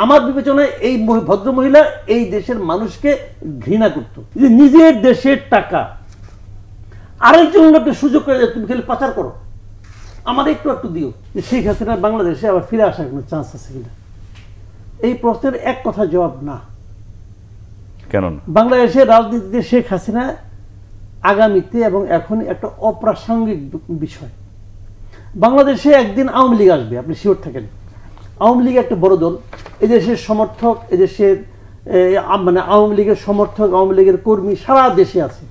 আমার বিবেচনায় এই ভদ্র মহিলা এই দেশের মানুষকে ঘৃণা করত, যে নিজের দেশের টাকা আরেকজন লোককে সুযোগ করে তুমি খালি পাচার করো, আমার একটু একটু দিও। শেখ হাসিনা বাংলাদেশে আবার ফিরে আসার কোনো চান্স আছে কিনা, এই প্রশ্নের এক কথা জবাব না। কেন বাংলাদেশের রাজনীতিতে শেখ হাসিনা আগামীতে এবং এখন একটা অপ্রাসঙ্গিক বিষয়। বাংলাদেশে একদিন আওয়ামী লীগ আসবে, আপনি শিওর থাকেন। আওয়ামী লীগ একটা বড় দল, এদেশের সমর্থক, এদেশের মানে আওয়ামী লীগের সমর্থক, আওয়ামী লীগের কর্মী সারা দেশে আছে,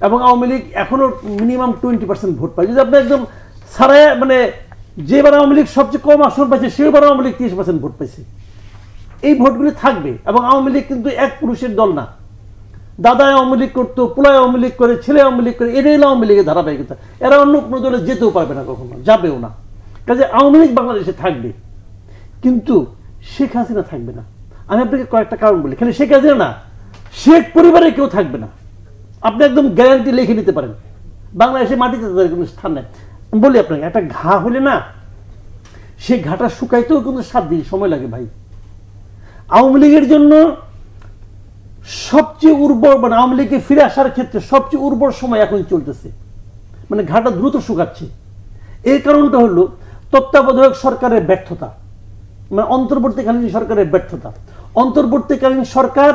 এবং আওয়ামী লীগ এখনো মিনিমাম 20% ভোট পায়। যদি আপনি একদম সারা মানে যেবার আওয়ামী লীগ সবচেয়ে কম আসন পাইছে সেবার আওয়ামী লীগ 30% ভোট পাইছে, এই ভোটগুলি থাকবে। এবং আওয়ামী লীগ কিন্তু এক পুরুষের দল না, দাদা আওয়ামী লীগ করতো, পোলায় আওয়ামী লীগ করে, ছেলে আওয়ামী লীগ করে, এটাই আওয়ামী লীগের ধারাবাহিকতা। এরা অন্য কোনো দলে যেতেও পারবে না, কখনো যাবেও না। কাজে আওয়ামী লীগ বাংলাদেশে থাকবে, কিন্তু শেখ হাসিনা থাকবে না। আমি আপনাকে কয়েকটা কারণ বলি। খালি শেখ হাসিনা না, শেখ পরিবারে কেউ থাকবে না, আপনি একদম গ্যারান্টি লিখে নিতে পারেন। বাংলাদেশে মাটিতে তাদের কোনো স্থান নেই। বলি আপনাকে, একটা ঘা হলে না, সেই ঘাটা শুকাইতেও কিন্তু 7 দিন সময় লাগে ভাই। আওয়ামী লীগের জন্য সবচেয়ে উর্বর, মানে আওয়ামী লীগকে ফিরে আসার ক্ষেত্রে সবচেয়ে উর্বর সময় এখন চলতেছে, মানে ঘাটা দ্রুত শুকাচ্ছে। এই কারণটা হলো তত্ত্বাবধায়ক সরকারের ব্যর্থতা, মানে অন্তর্বর্তীকালীন সরকারের ব্যর্থতা। অন্তর্বর্তীকালীন সরকার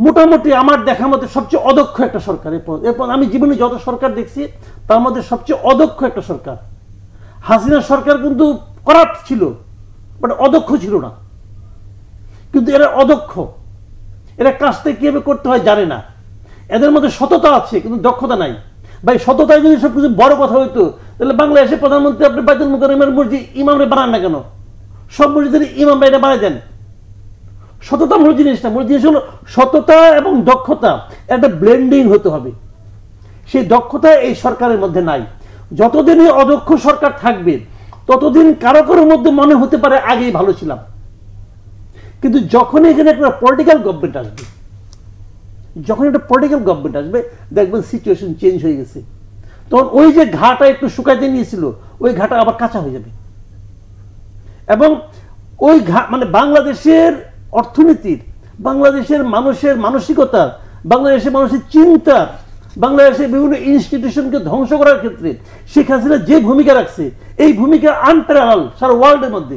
মোটামুটি আমার দেখা মতে সবচেয়ে অদক্ষ একটা সরকার। এরপর আমি জীবনে যত সরকার দেখছি তার মধ্যে সবচেয়ে অদক্ষ একটা সরকার। হাসিনা সরকার কিন্তু করাপ্ট ছিল, বাট অদক্ষ ছিল না। কিন্তু এরা অদক্ষ, এরা কাজটা কিভাবে করতে হয় জানে না। এদের মধ্যে সততা আছে কিন্তু দক্ষতা নাই। ভাই সততায় যদি সবকিছু বড় কথা হইতো, তাহলে বাংলাদেশে প্রধানমন্ত্রী আপনি বাইতুল মুকাররমের মসজিদ ইমামরে বানান না কেন? সব মসজিদের ইমাম বাইরে বানাই দেন। সততা মূল জিনিস না, মূল জিনিস হলো সততা এবং দক্ষতা, একটা ব্লেন্ডিং হতে হবে। সেই দক্ষতা এই সরকারের মধ্যে নাই। যতদিনই অদক্ষ সরকার থাকবে ততদিন কারো কারোর মধ্যে মনে হতে পারে আগেই ভালো ছিলাম। কিন্তু যখন এখানে একটা পলিটিক্যাল গভর্নমেন্ট আসবে, যখন একটা পলিটিক্যাল গভর্নমেন্ট আসবে, দেখবেন সিচুয়েশন চেঞ্জ হয়ে গেছে। তখন ওই যে ঘাটা একটু শুকাইতে নিয়েছিল, ওই ঘাটা আবার কাঁচা হয়ে যাবে। এবং ওই মানে বাংলাদেশের অর্থনীতির, বাংলাদেশের মানুষের মানসিকতা, বাংলাদেশের মানুষের চিন্তা, বাংলাদেশের বিভিন্ন ইনস্টিটিউশনকে ধ্বংস করার ক্ষেত্রে শেখ হাসিনা যে ভূমিকা রাখছে, এই ভূমিকা আনপ্যারালাল সারা ওয়ার্ল্ডের মধ্যে,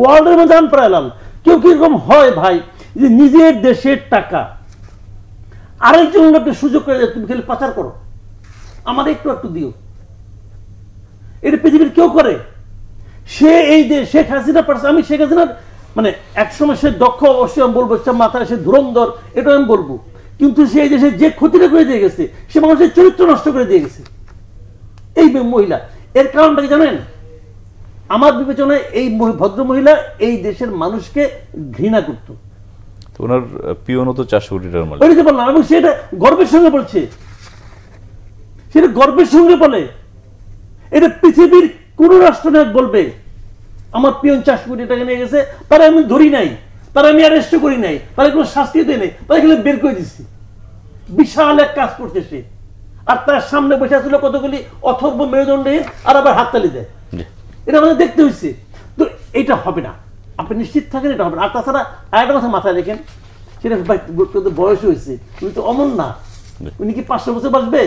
ওয়ার্ল্ডের মধ্যে আনপ্যারালাল। কেউ কিরকম হয় ভাই, যে নিজের দেশের টাকা আরেকজন লোককে সুযোগ করে তুমি খালি পাচার করো, আমার একটু একটু দিও। এটা পৃথিবীর কেউ করে? সে এই যে শেখ হাসিনা পারছে। আমি শেখ হাসিনার মানে একসময় সে দক্ষ, অবশ্যই আমি বলবো, মাথায় সে ধুরন্ধর, এটা আমি বলবো। কিন্তু সে এই দেশে যে ক্ষতিটা করে দিয়ে গেছে, সে মানুষের চরিত্র নষ্ট করে দিয়ে গেছে এই মহিলা। এর কারণটা কি জানেন? আমার বিবেচনায় এই ভদ্র মহিলা এই দেশের মানুষকে ঘৃণা করত। ওনার পিওনও তো 400 কোটি টাকার মালিক, ওইটা বললাম, এবং সেটা গর্বের সঙ্গে বলছে, সেটা গর্বের সঙ্গে বলে। এটা পৃথিবীর কোন রাষ্ট্রনায়ক বলবে আমার পিয়ন 400 কোটি টাকা নিয়ে গেছে, তারা আমি ধরি নাই, তারা আমি অ্যারেস্ট করি নাই, তারা কোনো শাস্তি দেয় নাই, তারা এখানে বের করে দিচ্ছি। বিশাল এক কাজ করছে সে, আর তার সামনে বসে ছিল কতগুলি অথর্ব মেরুদণ্ডে, আর আবার হাততালি দেয়। এটা আমাদের দেখতে হয়েছে। তো এটা হবে না, আপনি নিশ্চিত থাকেন এটা হবে না। আর তাছাড়া আরেকটা কথা মাথায় রেখেন, সেটা বয়স হয়েছে, উনি তো অমর না, উনি কি 500 বছর বাঁচবে?